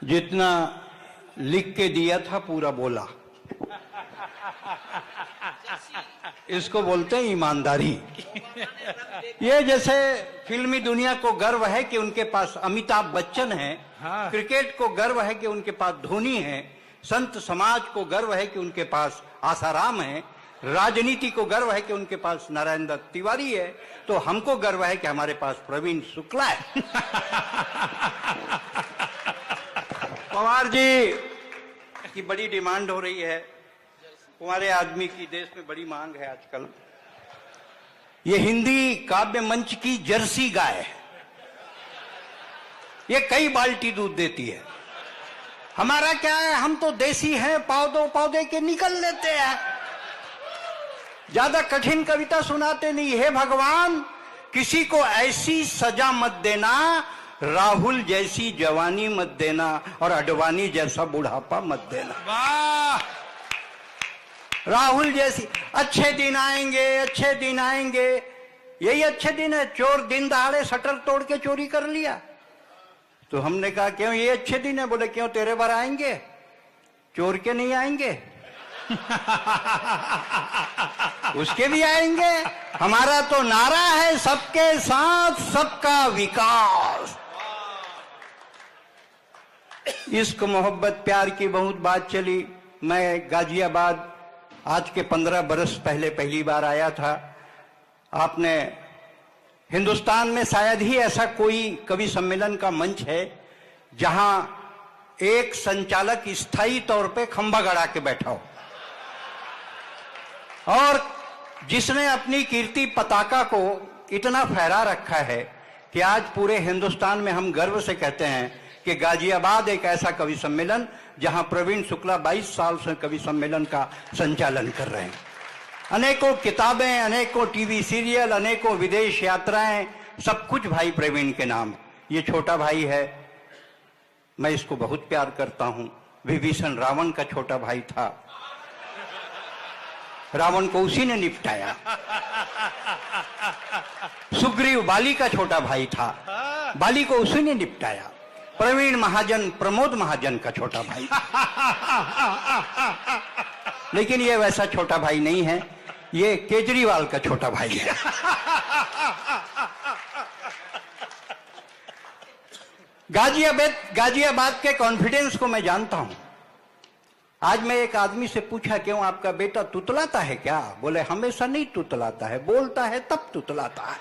जितना लिख के दिया था पूरा बोला। इसको बोलते हैं ईमानदारी। ये जैसे फिल्मी दुनिया को गर्व है कि उनके पास अमिताभ बच्चन है, हाँ। क्रिकेट को गर्व है कि उनके पास धोनी है, संत समाज को गर्व है कि उनके पास आसाराम है, राजनीति को गर्व है कि उनके पास नारायण दत्त तिवारी है, तो हमको गर्व है कि हमारे पास प्रवीण शुक्ला है। पवार जी की बड़ी डिमांड हो रही है, कुंवारे आदमी की देश में बड़ी मांग है आजकल। ये हिंदी काव्य मंच की जर्सी गाय है, ये कई बाल्टी दूध देती है। हमारा क्या है, हम तो देसी हैं, पौधे के निकल लेते हैं, ज्यादा कठिन कविता सुनाते नहीं। हे भगवान, किसी को ऐसी सजा मत देना, राहुल जैसी जवानी मत देना और अडवाणी जैसा बुढ़ापा मत देना। वाह! राहुल जैसी, अच्छे दिन आएंगे, अच्छे दिन आएंगे, यही अच्छे दिन है। चोर दिन दहाड़े शटर तोड़ के चोरी कर लिया, तो हमने कहा क्यों ये अच्छे दिन है? बोले क्यों, तेरे बार आएंगे, चोर के नहीं आएंगे। उसके भी आएंगे। हमारा तो नारा है सबके साथ सबका विकास। इश्क मोहब्बत प्यार की बहुत बात चली। मैं गाजियाबाद आज के 15 बरस पहले पहली बार आया था। आपने हिंदुस्तान में शायद ही ऐसा कोई कवि सम्मेलन का मंच है जहां एक संचालक स्थायी तौर पे खंभा गड़ा के बैठा हो और जिसने अपनी कीर्ति पताका को इतना फहरा रखा है कि आज पूरे हिंदुस्तान में हम गर्व से कहते हैं कि गाजियाबाद एक ऐसा कवि सम्मेलन जहां प्रवीण शुक्ला 22 साल से कवि सम्मेलन का संचालन कर रहे हैं। अनेकों किताबें, अनेकों टीवी सीरियल, अनेकों विदेश यात्राएं, सब कुछ भाई प्रवीण के नाम। ये छोटा भाई है, मैं इसको बहुत प्यार करता हूं। विभीषण रावण का छोटा भाई था, रावण को उसी ने निपटाया। सुग्रीव बाली का छोटा भाई था, बाली को उसी ने निपटाया। प्रवीण महाजन प्रमोद महाजन का छोटा भाई। लेकिन ये वैसा छोटा भाई नहीं है, ये केजरीवाल का छोटा भाई है। गाजियाबाद के कॉन्फिडेंस को मैं जानता हूं। आज मैं एक आदमी से पूछा क्यों आपका बेटा तुतलाता है क्या? बोले हमेशा नहीं तुतलाता है, बोलता है तब तुतलाता है।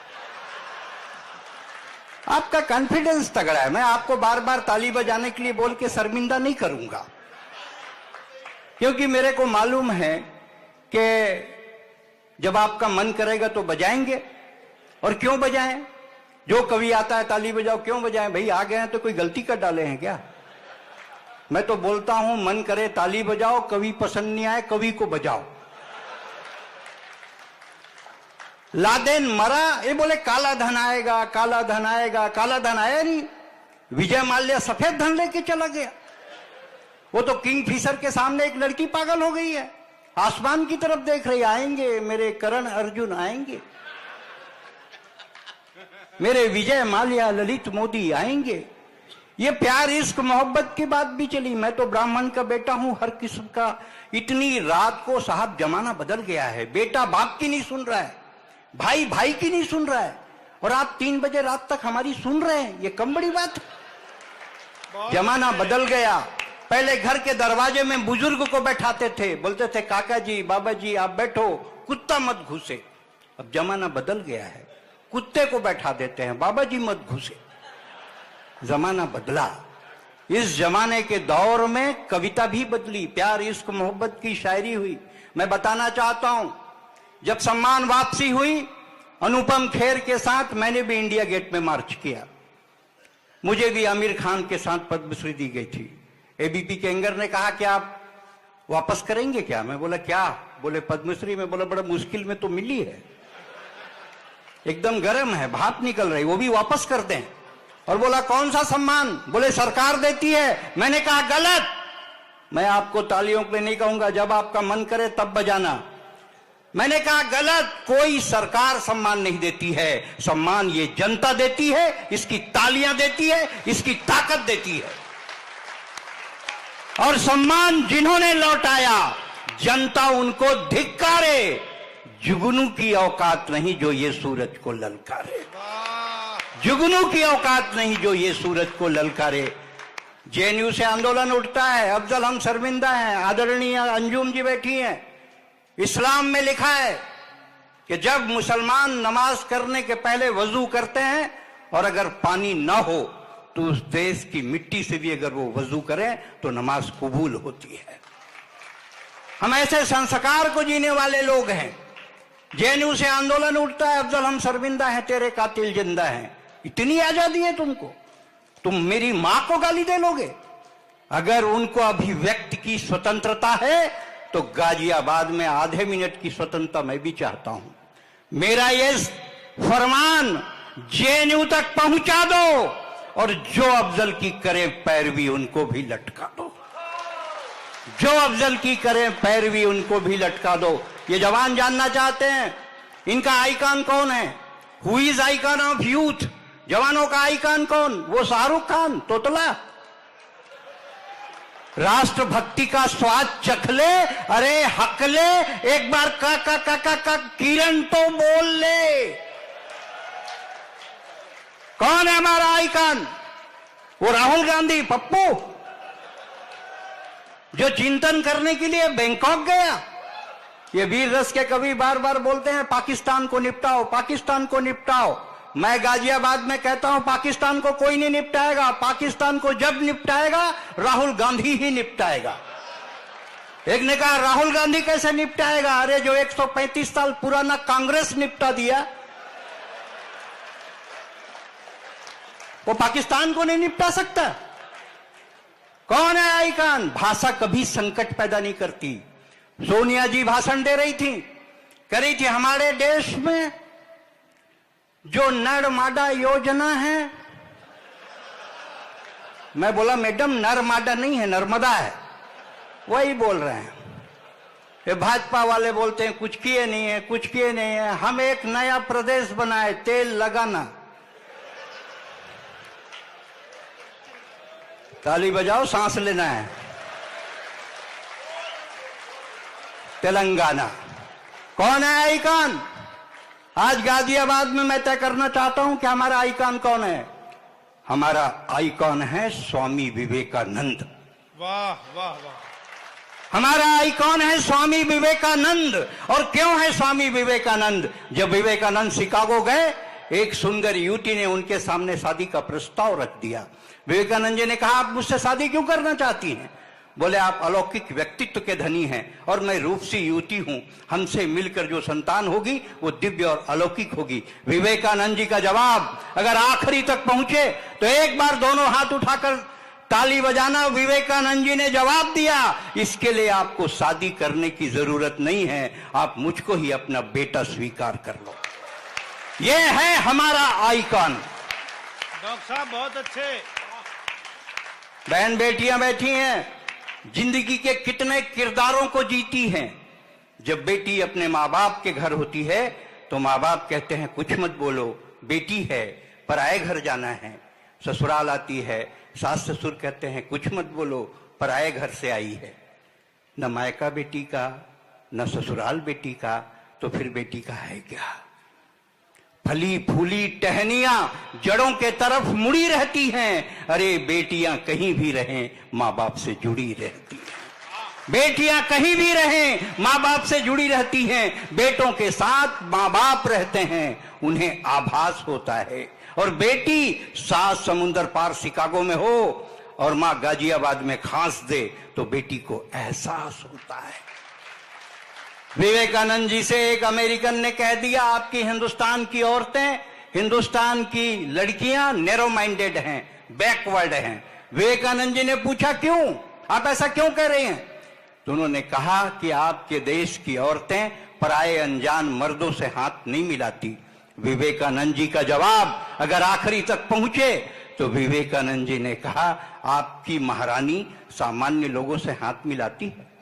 आपका कॉन्फिडेंस तगड़ा है। मैं आपको बार बार ताली बजाने के लिए बोल के शर्मिंदा नहीं करूंगा, क्योंकि मेरे को मालूम है कि जब आपका मन करेगा तो बजाएंगे। और क्यों बजाएं? जो कवि आता है ताली बजाओ, क्यों बजाएं? भाई आ गए हैं तो कोई गलती कर डाले हैं क्या? मैं तो बोलता हूं मन करे ताली बजाओ, कवि पसंद नहीं आए कवि को बजाओ। लादेन मरा, ये बोले काला धन आएगा, काला धन आएगा, काला धन आया नहीं। विजय माल्या सफेद धन लेके चला गया। वो तो किंगफिशर के सामने एक लड़की पागल हो गई है, आसमान की तरफ देख रही, आएंगे मेरे करण अर्जुन आएंगे, मेरे विजय माल्या ललित मोदी आएंगे। ये प्यार इश्क मोहब्बत की बात भी चली। मैं तो ब्राह्मण का बेटा हूं, हर किस्म का। इतनी रात को साहब जमाना बदल गया है, बेटा बाप की नहीं सुन रहा है, भाई भाई की नहीं सुन रहा है, और आप 3 बजे रात तक हमारी सुन रहे हैं, ये कम बड़ी बात है। जमाना बदल गया। पहले घर के दरवाजे में बुजुर्ग को बैठाते थे, बोलते थे काका जी बाबा जी आप बैठो, कुत्ता मत घुसे। अब जमाना बदल गया है, कुत्ते को बैठा देते हैं, बाबा जी मत घुसे। जमाना बदला। इस जमाने के दौर में कविता भी बदली, प्यार इश्क मोहब्बत की शायरी हुई। मैं बताना चाहता हूं, जब सम्मान वापसी हुई अनुपम खेर के साथ, मैंने भी इंडिया गेट में मार्च किया। मुझे भी आमिर खान के साथ पद्मश्री दी गई थी। एबीपी के एंकर ने कहा कि आप वापस करेंगे क्या? मैं बोला क्या? बोले पद्मश्री। में बोला बड़ा मुश्किल में तो मिली है, एकदम गर्म है, भाप निकल रही, वो भी वापस कर दें। और बोला कौन सा सम्मान? बोले सरकार देती है। मैंने कहा गलत, मैं आपको तालियों पे नहीं कहूंगा, जब आपका मन करे तब बजाना। मैंने कहा गलत, कोई सरकार सम्मान नहीं देती है, सम्मान ये जनता देती है, इसकी तालियां देती है, इसकी ताकत देती है। और सम्मान जिन्होंने लौटाया, जनता उनको धिक्कारे। जुगनू की औकात नहीं जो ये सूरज को ललकारे, जुगनू की औकात नहीं जो ये सूरज को ललकारे। जेएनयू से आंदोलन उठता है, अफजल हम शर्मिंदा हैं। आदरणीय अंजुम जी बैठी हैं। इस्लाम में लिखा है कि जब मुसलमान नमाज करने के पहले वजू करते हैं और अगर पानी ना हो तो उस देश की मिट्टी से भी अगर वो वजू करें तो नमाज कबूल होती है। हम ऐसे संस्कार को जीने वाले लोग हैं। जेएनयू से आंदोलन उठता है, अफजल हम शर्मिंदा हैं, तेरे कातिल जिंदा हैं। इतनी आजादी है तुमको, तुम मेरी मां को गाली दे लोगे? अगर उनको अभिव्यक्ति की स्वतंत्रता है तो गाजियाबाद में आधे मिनट की स्वतंत्रता मैं भी चाहता हूं। मेरा ये फरमान जेएनयू तक पहुंचा दो और जो अफजल की करे पैरवी उनको भी लटका दो, जो अफजल की करे पैरवी उनको भी लटका दो। ये जवान जानना चाहते हैं इनका आइकॉन कौन है? Who is icon of youth? जवानों का आइकॉन कौन? वो शाहरुख खान तोतला? राष्ट्रभक्ति का स्वाद चख ले, अरे हक ले, एक बार का किरण तो बोल ले। कौन है हमारा आइकॉन? वो राहुल गांधी पप्पू जो चिंतन करने के लिए बैंकॉक गया। ये वीर रस के कवि बार बार बोलते हैं पाकिस्तान को निपटाओ, पाकिस्तान को निपटाओ। मैं गाजियाबाद में कहता हूं पाकिस्तान को कोई नहीं निपटाएगा। पाकिस्तान को जब निपटाएगा राहुल गांधी ही निपटाएगा। एक ने कहा राहुल गांधी कैसे निपटाएगा? अरे जो 135 साल पुराना कांग्रेस निपटा दिया वो पाकिस्तान को नहीं निपटा सकता। कौन है आइकॉन? भाषा कभी संकट पैदा नहीं करती। सोनिया जी भाषण दे रही थी, कह रही थी हमारे देश में जो नरमादा योजना है। मैं बोला मैडम नरमादा नहीं है, नर्मदा है। वही बोल रहे हैं। ये भाजपा वाले बोलते हैं कुछ किए नहीं है, कुछ किए नहीं है। हम एक नया प्रदेश बनाए, तेल लगाना। ताली बजाओ, सांस लेना है। तेलंगाना। कौन है आइकॉन? आज गाजियाबाद में मैं तय करना चाहता हूं कि हमारा आइकॉन कौन है। हमारा आइकॉन है स्वामी विवेकानंद। वाह वाह वाह। हमारा आइकॉन है स्वामी विवेकानंद। और क्यों है स्वामी विवेकानंद? जब विवेकानंद शिकागो गए, एक सुंदर युवती ने उनके सामने शादी का प्रस्ताव रख दिया। विवेकानंद जी ने कहा आप मुझसे शादी क्यों करना चाहती हैं? बोले आप अलौकिक व्यक्तित्व के धनी हैं और मैं रूपसी युवती हूं। हमसे मिलकर जो संतान होगी वो दिव्य और अलौकिक होगी। विवेकानंद जी का जवाब अगर आखिरी तक पहुंचे तो एक बार दोनों हाथ उठाकर ताली बजाना। विवेकानंद जी ने जवाब दिया इसके लिए आपको शादी करने की जरूरत नहीं है, आप मुझको ही अपना बेटा स्वीकार कर लो। ये है हमारा आइकॉन। डॉक्टर साहब बहुत अच्छे। बहन बेटियां बैठी हैं, जिंदगी के कितने किरदारों को जीती हैं। जब बेटी अपने माँ बाप के घर होती है तो माँ बाप कहते हैं कुछ मत बोलो, बेटी है पराए घर जाना है। ससुराल आती है, सास ससुर कहते हैं कुछ मत बोलो, पराए घर से आई है। न मायका बेटी का न ससुराल बेटी का, तो फिर बेटी का है क्या? फली फूली टहनियां जड़ों के तरफ मुड़ी रहती हैं। अरे बेटियां कहीं भी रहें माँ बाप से जुड़ी रहती हैं। बेटियां कहीं भी रहें माँ बाप से जुड़ी रहती हैं। बेटों के साथ माँ बाप रहते हैं, उन्हें आभास होता है। और बेटी 7 समुंदर पार शिकागो में हो और माँ गाजियाबाद में खांस दे तो बेटी को एहसास होता है। विवेकानंद जी से एक अमेरिकन ने कह दिया आपकी हिंदुस्तान की औरतें, हिंदुस्तान की लड़कियां नैरो माइंडेड हैं, बैकवर्ड हैं। विवेकानंद जी ने पूछा क्यों, आप ऐसा क्यों कह रहे हैं? तो उन्होंने कहा कि आपके देश की औरतें पराये अनजान मर्दों से हाथ नहीं मिलाती। विवेकानंद जी का जवाब अगर आखिरी तक पहुंचे तो विवेकानंद जी ने कहा आपकी महारानी सामान्य लोगों से हाथ मिलाती है।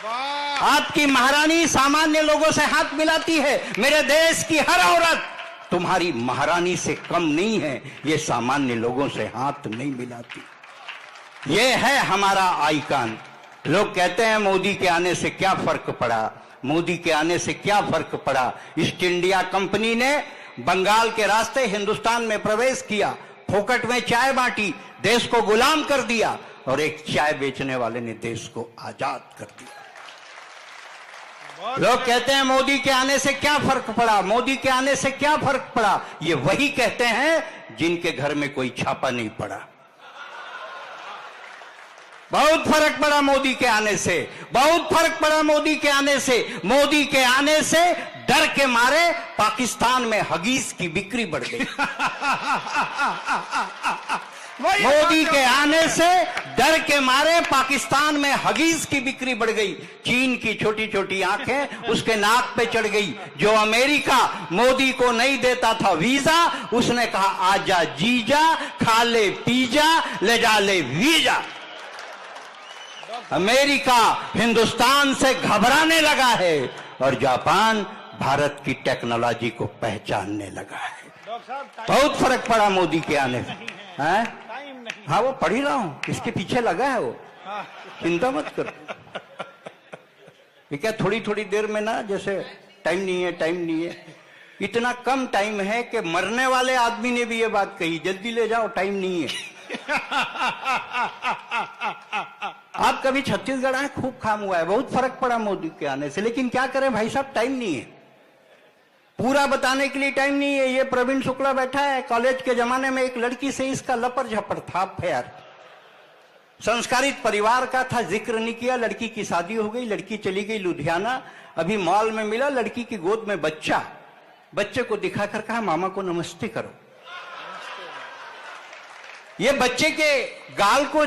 आपकी महारानी सामान्य लोगों से हाथ मिलाती है। मेरे देश की हर औरत तुम्हारी महारानी से कम नहीं है, ये सामान्य लोगों से हाथ नहीं मिलाती। ये है हमारा आइकन। लोग कहते हैं मोदी के आने से क्या फर्क पड़ा, मोदी के आने से क्या फर्क पड़ा। ईस्ट इंडिया कंपनी ने बंगाल के रास्ते हिंदुस्तान में प्रवेश किया, फोकट में चाय बांटी, देश को गुलाम कर दिया, और एक चाय बेचने वाले ने देश को आजाद कर दिया। लोग कहते हैं मोदी के आने से क्या फर्क पड़ा, मोदी के आने से क्या फर्क पड़ा। ये वही कहते हैं जिनके घर में कोई छापा नहीं पड़ा। बहुत फर्क पड़ा मोदी के आने से, बहुत फर्क पड़ा मोदी के आने से। मोदी के आने से डर के मारे पाकिस्तान में हगीज की बिक्री बढ़ गई। मोदी के आने से डर के मारे पाकिस्तान में हगीज की बिक्री बढ़ गई। चीन की छोटी छोटी आंखें उसके नाक पे चढ़ गई। जो अमेरिका मोदी को नहीं देता था वीजा, उसने कहा आजा जीजा, खा ले पिज्जा, ले जा ले वीजा। अमेरिका हिंदुस्तान से घबराने लगा है और जापान भारत की टेक्नोलॉजी को पहचानने लगा है। बहुत फर्क पड़ा मोदी के आने से। हैं? हाँ, वो पढ़ ही रहा हूं, इसके पीछे लगा है वो, चिंता मत करो। ये क्या थोड़ी थोड़ी देर में ना, जैसे टाइम नहीं है, टाइम नहीं है। इतना कम टाइम है कि मरने वाले आदमी ने भी ये बात कही, जल्दी ले जाओ, टाइम नहीं है। आप कभी छत्तीसगढ़ आए, खूब काम हुआ है, बहुत फर्क पड़ा मोदी के आने से। लेकिन क्या करें भाई साहब, टाइम नहीं है, पूरा बताने के लिए टाइम नहीं है। ये प्रवीण शुक्ला बैठा है, कॉलेज के जमाने में एक लड़की से इसका लपर झपड़ था, अफेयर। संस्कारित परिवार का था, जिक्र नहीं किया। लड़की की शादी हो गई, लड़की चली गई लुधियाना। अभी मॉल में मिला, लड़की की गोद में बच्चा, बच्चे को दिखाकर कहा मामा को नमस्ते करो। ये बच्चे के गाल को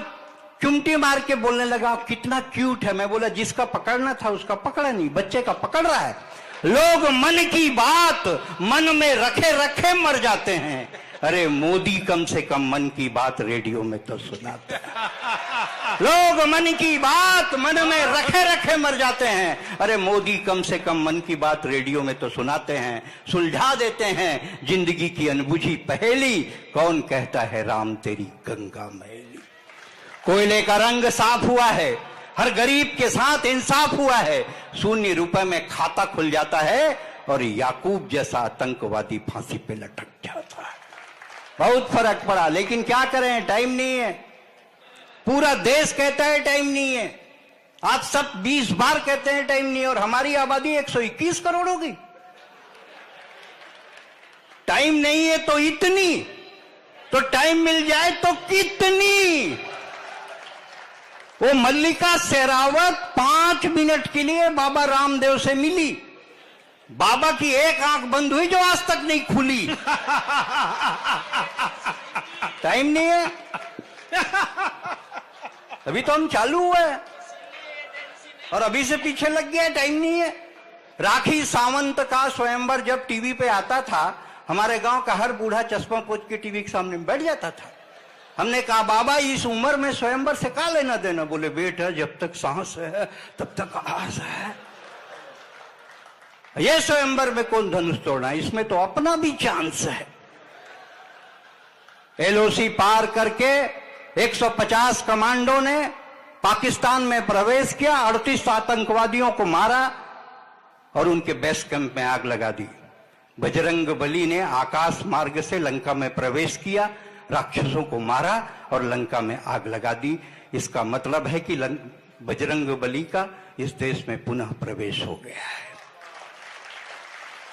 चुमटी मार के बोलने लगा कितना क्यूट है। मैं बोला जिसका पकड़ना था उसका पकड़ा नहीं, बच्चे का पकड़ रहा है। लोग मन की बात मन में रखे रखे मर जाते हैं। अरे मोदी कम से कम मन की बात रेडियो में तो सुनाते हैं। लोग मन की बात मन में रखे रखे मर जाते हैं। अरे मोदी कम से कम मन की बात रेडियो में तो सुनाते हैं, सुलझा देते हैं जिंदगी की अनबुझी पहेली। कौन कहता है राम तेरी गंगा मैली। कोयले का रंग साफ हुआ है, हर गरीब के साथ इंसाफ हुआ है। 0 रुपए में खाता खुल जाता है और याकूब जैसा आतंकवादी फांसी पे लटक जाता है। बहुत फर्क पड़ा, लेकिन क्या करें, टाइम नहीं है। पूरा देश कहता है टाइम नहीं है। आप सब 20 बार कहते हैं टाइम नहीं है, और हमारी आबादी 121 करोड़ होगी। टाइम नहीं है तो इतनी, तो टाइम मिल जाए तो कितनी। वो मल्लिका शेरावत 5 मिनट के लिए बाबा रामदेव से मिली। बाबा की एक आंख बंद हुई जो आज तक नहीं खुली। टाइम नहीं है, अभी तो हम चालू हुए और अभी से पीछे लग गया, टाइम नहीं है। राखी सावंत का स्वयंवर जब टीवी पे आता था, हमारे गांव का हर बूढ़ा चश्मा पोंछ के टीवी के सामने बैठ जाता था। हमने कहा बाबा इस उम्र में स्वयंवर से क्या लेना देना। बोले बेटा जब तक सांस है तब तक आस है। ये स्वयंवर में कौन धनुष तोड़ना, इसमें तो अपना भी चांस है। एलओसी पार करके 150 कमांडो ने पाकिस्तान में प्रवेश किया, 38 आतंकवादियों को मारा और उनके बेस कैंप में आग लगा दी। बजरंग बली ने आकाश मार्ग से लंका में प्रवेश किया, राक्षसों को मारा और लंका में आग लगा दी। इसका मतलब है कि बजरंग बली का इस देश में पुनः प्रवेश हो गया है।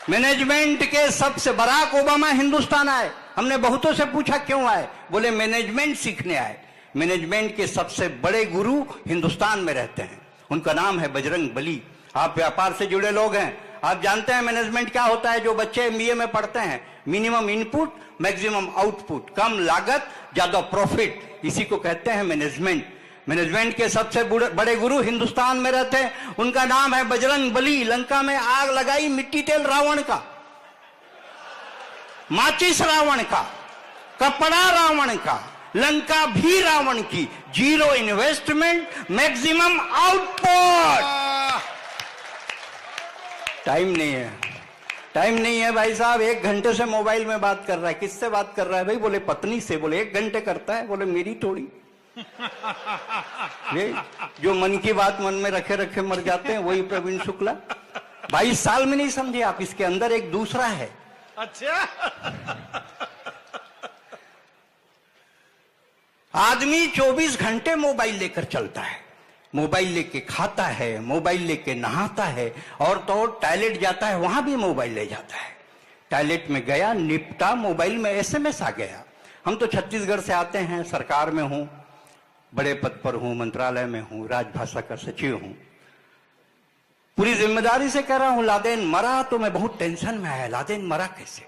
मैनेजमेंट के सबसे बराक ओबामा हिंदुस्तान आए। हमने बहुतों से पूछा क्यों आए, बोले मैनेजमेंट सीखने आए। मैनेजमेंट के सबसे बड़े गुरु हिंदुस्तान में रहते हैं, उनका नाम है बजरंग बली। आप व्यापार से जुड़े लोग हैं, आप जानते हैं मैनेजमेंट क्या होता है। जो बच्चे एमबीए में पढ़ते हैं, मिनिमम इनपुट मैक्सिमम आउटपुट, कम लागत ज्यादा प्रॉफिट, इसी को कहते हैं मैनेजमेंट। मैनेजमेंट के सबसे बड़े गुरु हिंदुस्तान में रहते हैं, उनका नाम है बजरंग बली। लंका में आग लगाई, मिट्टी तेल रावण का, माचिस रावण का, कपड़ा रावण का, लंका भी रावण की। 0 इन्वेस्टमेंट मैक्सिमम आउटपुट। टाइम नहीं है, टाइम नहीं है भाई साहब। 1 घंटे से मोबाइल में बात कर रहा है। किससे बात कर रहा है भाई? बोले पत्नी से। बोले 1 घंटे करता है। बोले मेरी थोड़ी। ये जो मन की बात मन में रखे रखे मर जाते हैं वही प्रवीण शुक्ला। 22 साल में नहीं समझे आप, इसके अंदर एक दूसरा है। अच्छा। आदमी 24 घंटे मोबाइल लेकर चलता है, मोबाइल लेके खाता है, मोबाइल लेके नहाता है, और तो टॉयलेट जाता है वहां भी मोबाइल ले जाता है। टॉयलेट में गया, निपटा, मोबाइल में एसएमएस आ गया। हम तो छत्तीसगढ़ से आते हैं, सरकार में हूं, बड़े पद पर हूं, मंत्रालय में हूं, राजभाषा का सचिव हूं, पूरी जिम्मेदारी से कह रहा हूं। लादेन मरा तो मैं बहुत टेंशन में आया, लादेन मरा कैसे।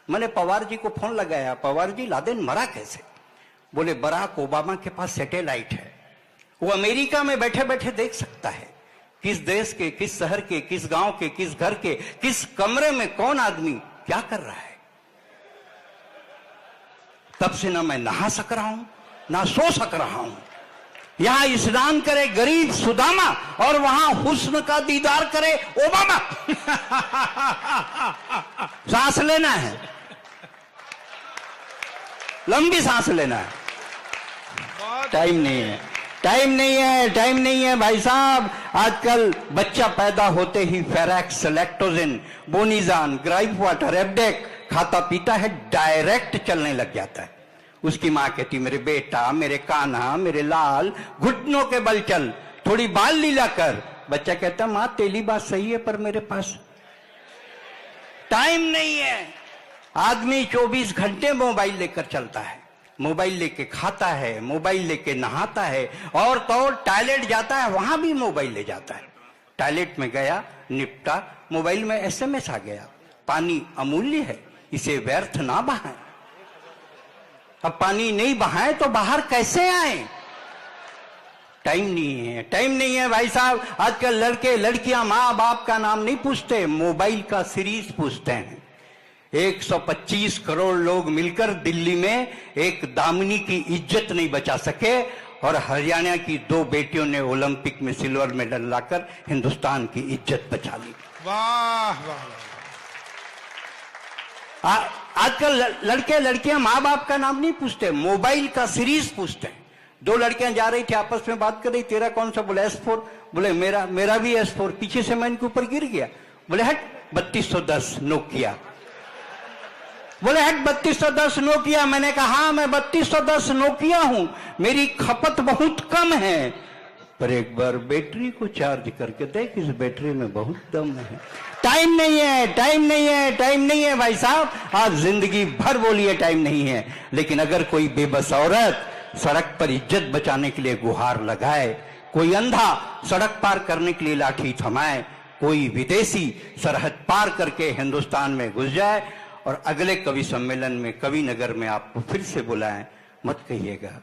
मैंने पवार जी को फोन लगाया, पवार जी लादेन मरा कैसे। बोले बराक ओबामा के पास सैटेलाइट है, वो अमेरिका में बैठे बैठे देख सकता है किस देश के, किस शहर के, किस गांव के, किस घर के, किस कमरे में कौन आदमी क्या कर रहा है। तब से ना मैं नहा सक रहा हूं, ना सो सक रहा हूं। यहां स्नान करे गरीब सुदामा और वहां हुस्न का दीदार करे ओबामा। सांस लेना है, लंबी सांस लेना है। टाइम नहीं है, टाइम नहीं है, टाइम नहीं है भाई साहब। आजकल बच्चा पैदा होते ही फेरैक्स, लैक्टोजिन, बोनीजान, ग्राइप वाटर, एब्डेक खाता पीता है, डायरेक्ट चलने लग जाता है। उसकी मां कहती मेरे बेटा, मेरे कान्हा, मेरे लाल, घुटनों के बल चल, थोड़ी बाल लीला कर। बच्चा कहता मां तेरी बात सही है पर मेरे पास टाइम नहीं है। आदमी 24 घंटे मोबाइल लेकर चलता है, मोबाइल लेके खाता है, मोबाइल लेके नहाता है, और तो टॉयलेट जाता है वहां भी मोबाइल ले जाता है। टॉयलेट में गया, निपटा, मोबाइल में एसएमएस आ गया। पानी अमूल्य है, इसे व्यर्थ ना बहाएं। अब पानी नहीं बहाएं तो बाहर कैसे आए। टाइम नहीं है, टाइम नहीं है भाई साहब। आजकल लड़के लड़कियां माँ बाप का नाम नहीं पूछते, मोबाइल का सीरीज पूछते हैं। 125 करोड़ लोग मिलकर दिल्ली में एक दामिनी की इज्जत नहीं बचा सके, और हरियाणा की 2 बेटियों ने ओलंपिक में सिल्वर मेडल लाकर हिंदुस्तान की इज्जत बचा ली। वाह वाह। आजकल लड़के लड़कियां माँ बाप का नाम नहीं पूछते, मोबाइल का सीरीज पूछते हैं। 2 लड़कियां जा रही थी, आपस में बात कर रही, तेरा कौन सा, बोले S4, बोले मेरा भी S4। पीछे से मैं इनके ऊपर गिर गया, बोले हट 3210 नोकिया। बोले हट 3210 नोकिया। मैंने कहा मैं 3210 नोकिया हूं, मेरी खपत बहुत कम है, पर एक बार बैटरी को चार्ज करके देख, इस बैटरी में बहुत दम है। टाइम नहीं है, टाइम नहीं है, टाइम नहीं है भाई साहब। आप जिंदगी भर बोलिए टाइम नहीं है, लेकिन अगर कोई बेबस औरत सड़क पर इज्जत बचाने के लिए गुहार लगाए, कोई अंधा सड़क पार करने के लिए लाठी थमाए, कोई विदेशी सरहद पार करके हिंदुस्तान में घुस जाए और अगले कवि सम्मेलन में, कवि नगर में आपको फिर से बुलाएं, मत कहिएगा